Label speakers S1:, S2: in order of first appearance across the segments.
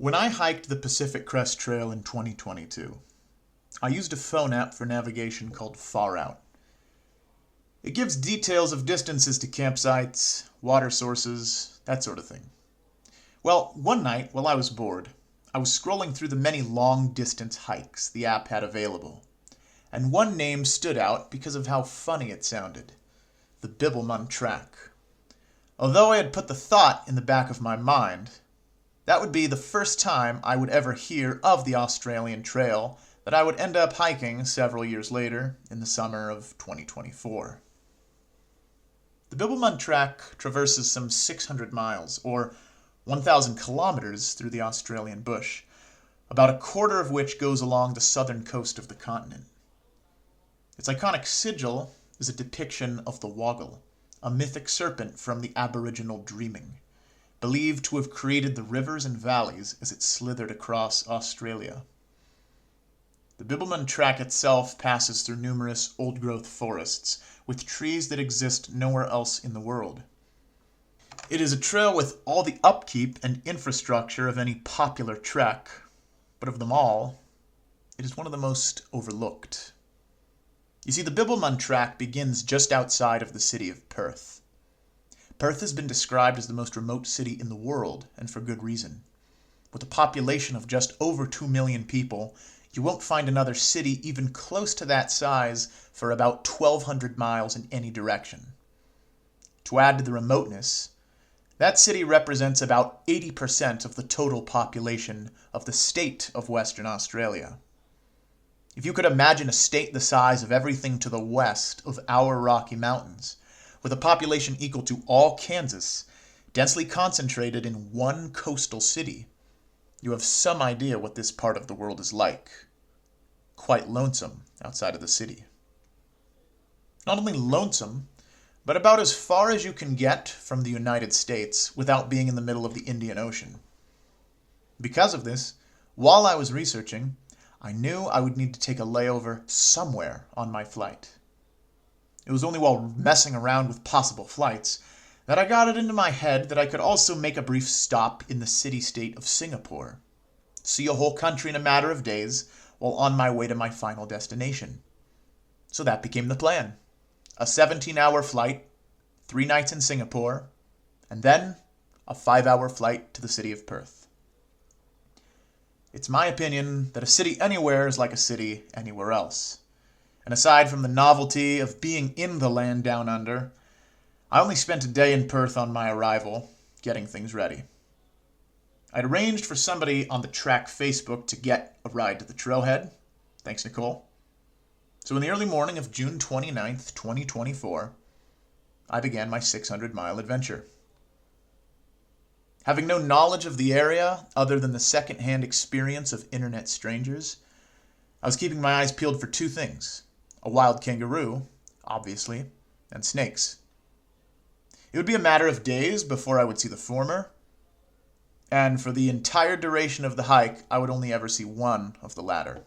S1: When I hiked the Pacific Crest Trail in 2022, I used a phone app for navigation called Far Out. It gives details of distances to campsites, water sources, that sort of thing. Well, one night while I was bored, I was scrolling through the many long-distance hikes the app had available, and one name stood out because of how funny it sounded: the Bibbulmun track. Although I had put the thought in the back of my mind, that would be the first time I would ever hear of the Australian Trail that I would end up hiking several years later in the summer of 2024. The Bibbulmun track traverses some 600 miles, or 1,000 kilometers through the Australian bush, about a quarter of which goes along the southern coast of the continent. Its iconic sigil is a depiction of the Woggle, a mythic serpent from the Aboriginal dreaming, believed to have created the rivers and valleys as it slithered across Australia. The Bibbulmun track itself passes through numerous old-growth forests, with trees that exist nowhere else in the world. It is a trail with all the upkeep and infrastructure of any popular trek, but of them all, it is one of the most overlooked. You see, the Bibbulmun track begins just outside of the city of Perth. Perth has been described as the most remote city in the world, and for good reason. With a population of just over 2 million people, you won't find another city even close to that size for about 1,200 miles in any direction. To add to the remoteness, that city represents about 80% of the total population of the state of Western Australia. If you could imagine a state the size of everything to the west of our Rocky Mountains, with a population equal to all Kansas, densely concentrated in one coastal city, you have some idea what this part of the world is like. Quite lonesome outside of the city. Not only lonesome, but about as far as you can get from the United States without being in the middle of the Indian Ocean. Because of this, while I was researching, I knew I would need to take a layover somewhere on my flight. It was only while messing around with possible flights that I got it into my head that I could also make a brief stop in the city-state of Singapore, see a whole country in a matter of days while on my way to my final destination. So that became the plan. A 17-hour flight, 3 nights in Singapore, and then a 5-hour flight to the city of Perth. It's my opinion that a city anywhere is like a city anywhere else. And aside from the novelty of being in the land down under, I only spent a day in Perth on my arrival, getting things ready. I'd arranged for somebody on the track Facebook to get a ride to the trailhead. Thanks, Nicole. So in the early morning of June 29th, 2024, I began my 600-mile adventure. Having no knowledge of the area other than the second-hand experience of internet strangers, I was keeping my eyes peeled for 2 things: a wild kangaroo, obviously, and snakes. It would be a matter of days before I would see the former, and for the entire duration of the hike, I would only ever see one of the latter.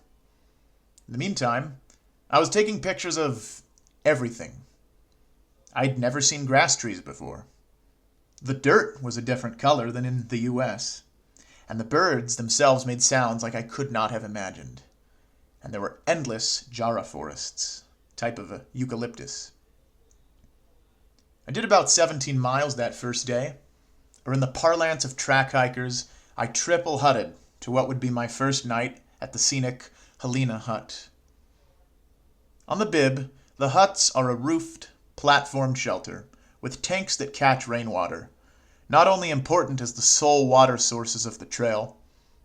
S1: In the meantime, I was taking pictures of everything. I'd never seen grass trees before. The dirt was a different color than in the US, and the birds themselves made sounds like I could not have imagined. And there were endless jarrah forests, type of a eucalyptus. I did about 17 miles that first day, or in the parlance of track hikers, I triple-hutted to what would be my first night at the scenic Helena Hut. On the Bib, the huts are a roofed, platformed shelter with tanks that catch rainwater, not only important as the sole water sources of the trail,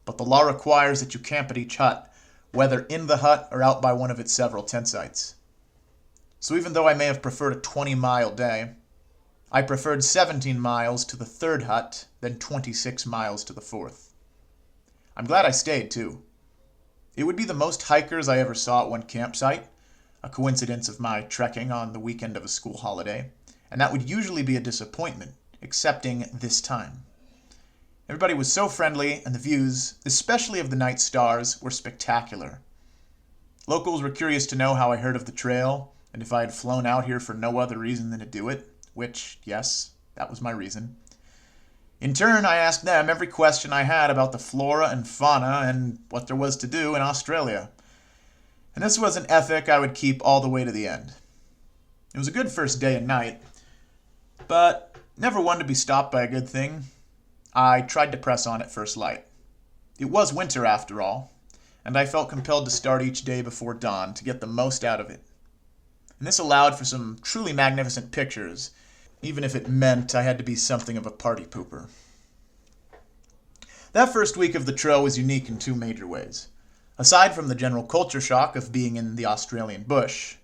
S1: but the law requires that you camp at each hut, whether in the hut or out by one of its several tent sites. So even though I may have preferred a 20-mile day, I preferred 17 miles to the 3rd hut than 26 miles to the 4th. I'm glad I stayed, too. It would be the most hikers I ever saw at one campsite, a coincidence of my trekking on the weekend of a school holiday, and that would usually be a disappointment, excepting this time. Everybody was so friendly, and the views, especially of the night stars, were spectacular. Locals were curious to know how I heard of the trail, and if I had flown out here for no other reason than to do it, which, yes, that was my reason. In turn, I asked them every question I had about the flora and fauna and what there was to do in Australia. And this was an ethic I would keep all the way to the end. It was a good first day and night, but never one to be stopped by a good thing. I tried to press on at first light. It was winter after all, and I felt compelled to start each day before dawn to get the most out of it. And this allowed for some truly magnificent pictures, even if it meant I had to be something of a party pooper. That first week of the trail was unique in two major ways. Aside from the general culture shock of being in the Australian bush,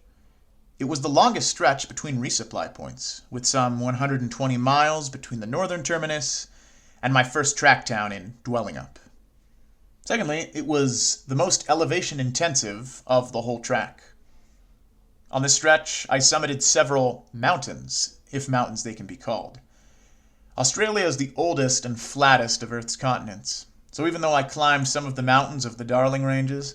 S1: it was the longest stretch between resupply points, with some 120 miles between the northern terminus and my first track town in Bibbulmun. Secondly, it was the most elevation intensive of the whole track. On this stretch, I summited several mountains, if mountains they can be called. Australia is the oldest and flattest of Earth's continents, so even though I climbed some of the mountains of the Darling Ranges,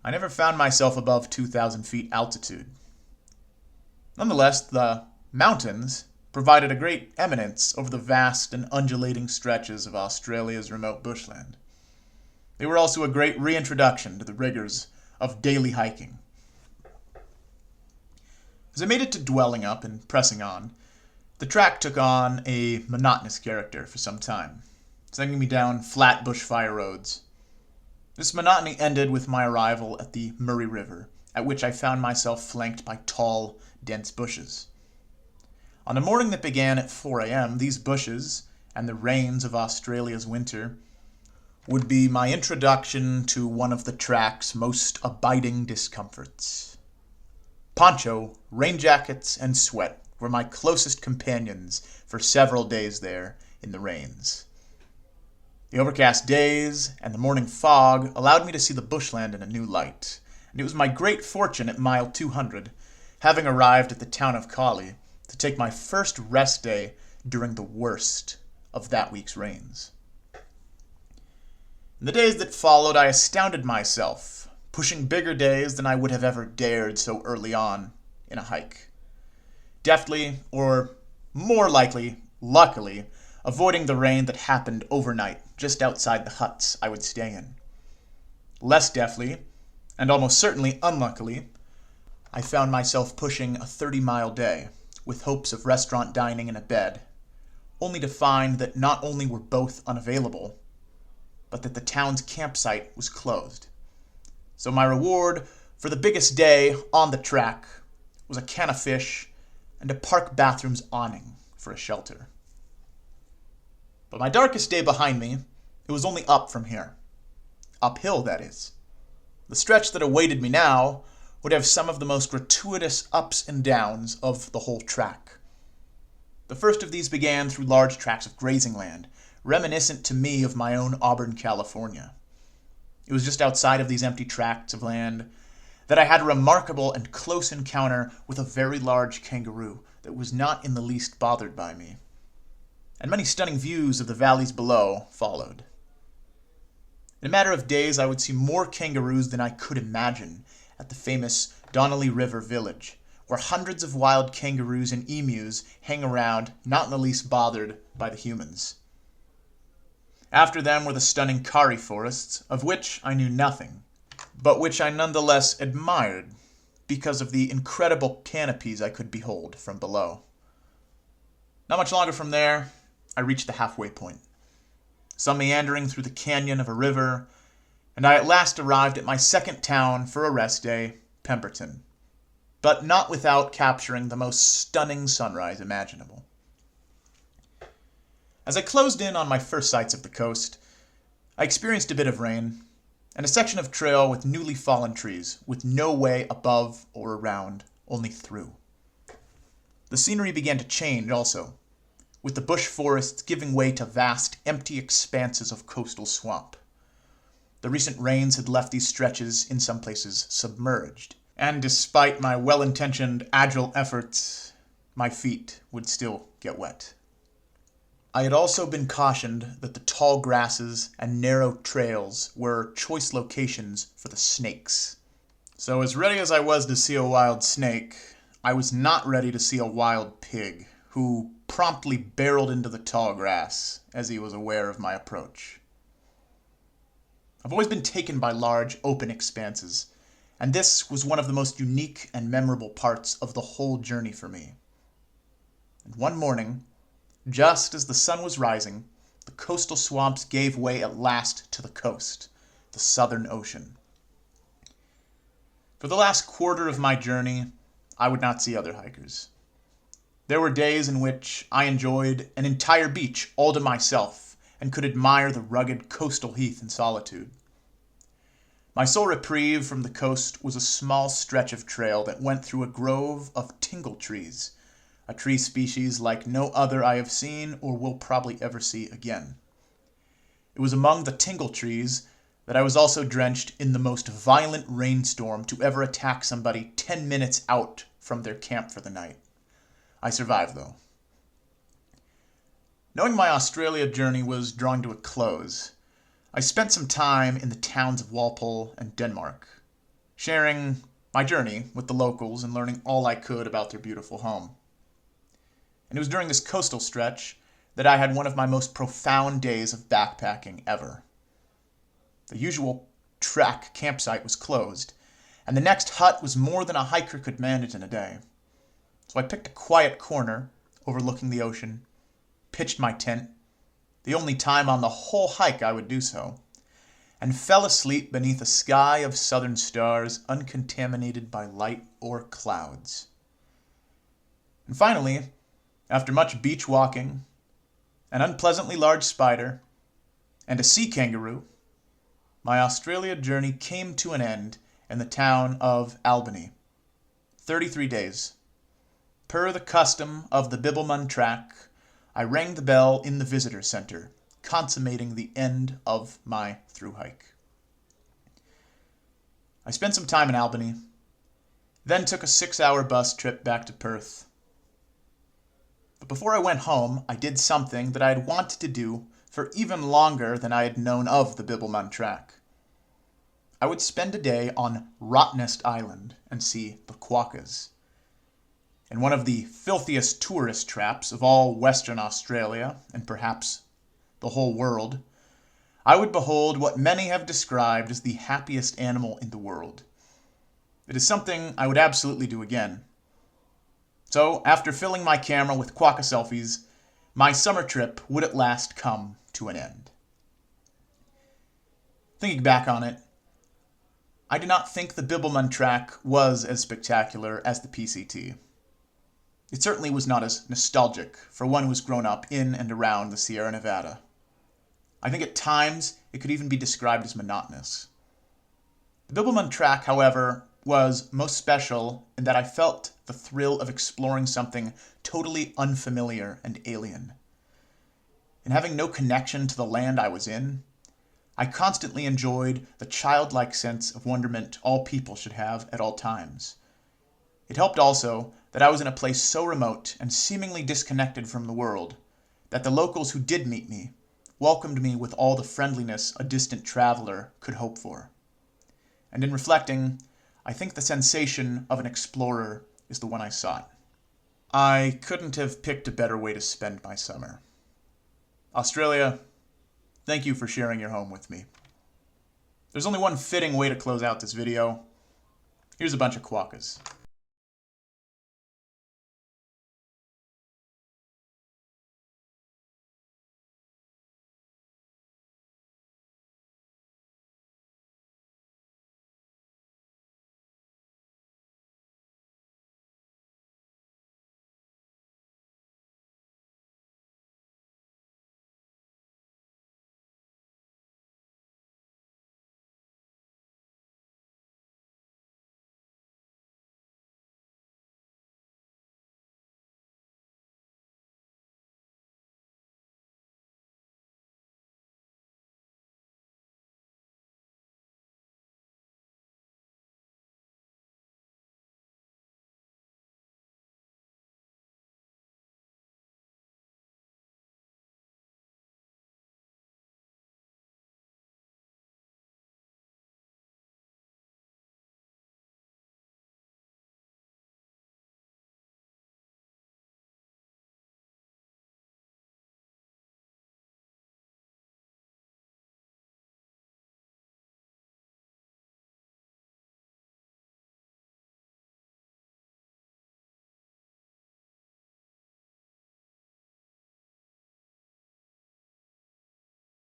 S1: I never found myself above 2,000 feet altitude. Nonetheless, the mountains provided a great eminence over the vast and undulating stretches of Australia's remote bushland. They were also a great reintroduction to the rigors of daily hiking. As I made it to Bibbulmun and pressing on, the track took on a monotonous character for some time, sending me down flat bushfire roads. This monotony ended with my arrival at the Murray River, at which I found myself flanked by tall, dense bushes. On a morning that began at 4 a.m., these bushes, and the rains of Australia's winter, would be my introduction to one of the track's most abiding discomforts. Poncho, rain jackets, and sweat were my closest companions for several days there in the rains. The overcast days and the morning fog allowed me to see the bushland in a new light, and it was my great fortune at mile 200, having arrived at the town of Collie, to take my first rest day during the worst of that week's rains. In the days that followed, I astounded myself, pushing bigger days than I would have ever dared so early on in a hike. Deftly, or more likely, luckily, avoiding the rain that happened overnight just outside the huts I would stay in. Less deftly, and almost certainly unluckily, I found myself pushing a 30-mile day with hopes of restaurant dining and a bed, only to find that not only were both unavailable, but that the town's campsite was closed. So my reward for the biggest day on the track was a can of fish and a park bathroom's awning for a shelter. But my darkest day behind me, it was only up from here. Uphill, that is. The stretch that awaited me now would have some of the most gratuitous ups and downs of the whole track. The first of these began through large tracts of grazing land, reminiscent to me of my own Auburn, California. It was just outside of these empty tracts of land that I had a remarkable and close encounter with a very large kangaroo that was not in the least bothered by me. And many stunning views of the valleys below followed. In a matter of days, I would see more kangaroos than I could imagine at the famous Donnelly River Village, where hundreds of wild kangaroos and emus hang around, not in the least bothered by the humans. After them were the stunning Kari forests, of which I knew nothing, but which I nonetheless admired because of the incredible canopies I could behold from below. Not much longer from there, I reached the halfway point. Some meandering through the canyon of a river, and I at last arrived at my second town for a rest day, Pemberton, but not without capturing the most stunning sunrise imaginable. As I closed in on my first sights of the coast, I experienced a bit of rain, and a section of trail with newly fallen trees, with no way above or around, only through. The scenery began to change also, with the bush forests giving way to vast, empty expanses of coastal swamp. The recent rains had left these stretches, in some places, submerged, and despite my well-intentioned, agile efforts, my feet would still get wet. I had also been cautioned that the tall grasses and narrow trails were choice locations for the snakes. So as ready as I was to see a wild snake, I was not ready to see a wild pig who promptly barreled into the tall grass as he was aware of my approach. I've always been taken by large, open expanses, and this was one of the most unique and memorable parts of the whole journey for me. And one morning, just as the sun was rising, the coastal swamps gave way at last to the coast, the Southern Ocean. For the last quarter of my journey, I would not see other hikers. There were days in which I enjoyed an entire beach all to myself and could admire the rugged coastal heath in solitude. My sole reprieve from the coast was a small stretch of trail that went through a grove of tingle trees, a tree species like no other I have seen or will probably ever see again. It was among the tingle trees that I was also drenched in the most violent rainstorm to ever attack somebody 10 minutes out from their camp for the night. I survived, though. Knowing my Australia journey was drawing to a close, I spent some time in the towns of Walpole and Denmark, sharing my journey with the locals and learning all I could about their beautiful home. And it was during this coastal stretch that I had one of my most profound days of backpacking ever. The usual track campsite was closed, and the next hut was more than a hiker could manage in a day. So I picked a quiet corner overlooking the ocean, pitched my tent, the only time on the whole hike I would do so, and fell asleep beneath a sky of southern stars uncontaminated by light or clouds. And finally, after much beach walking, an unpleasantly large spider, and a sea kangaroo, my Australia journey came to an end in the town of Albany. 33 days. Per the custom of the Bibbulmun track, I rang the bell in the visitor center, consummating the end of my thru hike. I spent some time in Albany, then took a 6-hour bus trip back to Perth. But before I went home, I did something that I had wanted to do for even longer than I had known of the Bibbulmun track. I would spend a day on Rotnest Island and see the Quokkas. In one of the filthiest tourist traps of all Western Australia, and perhaps the whole world, I would behold what many have described as the happiest animal in the world. It is something I would absolutely do again. So, after filling my camera with Quokka selfies, my summer trip would at last come to an end. Thinking back on it, I do not think the Bibbulmun track was as spectacular as the PCT. It certainly was not as nostalgic for one who has grown up in and around the Sierra Nevada. I think at times it could even be described as monotonous. The Bibbulmun track, however, was most special in that I felt the thrill of exploring something totally unfamiliar and alien. And having no connection to the land I was in, I constantly enjoyed the childlike sense of wonderment all people should have at all times. It helped also that I was in a place so remote and seemingly disconnected from the world that the locals who did meet me welcomed me with all the friendliness a distant traveler could hope for. And in reflecting, I think the sensation of an explorer is the one I sought. I couldn't have picked a better way to spend my summer. Australia, thank you for sharing your home with me. There's only one fitting way to close out this video. Here's a bunch of quokkas.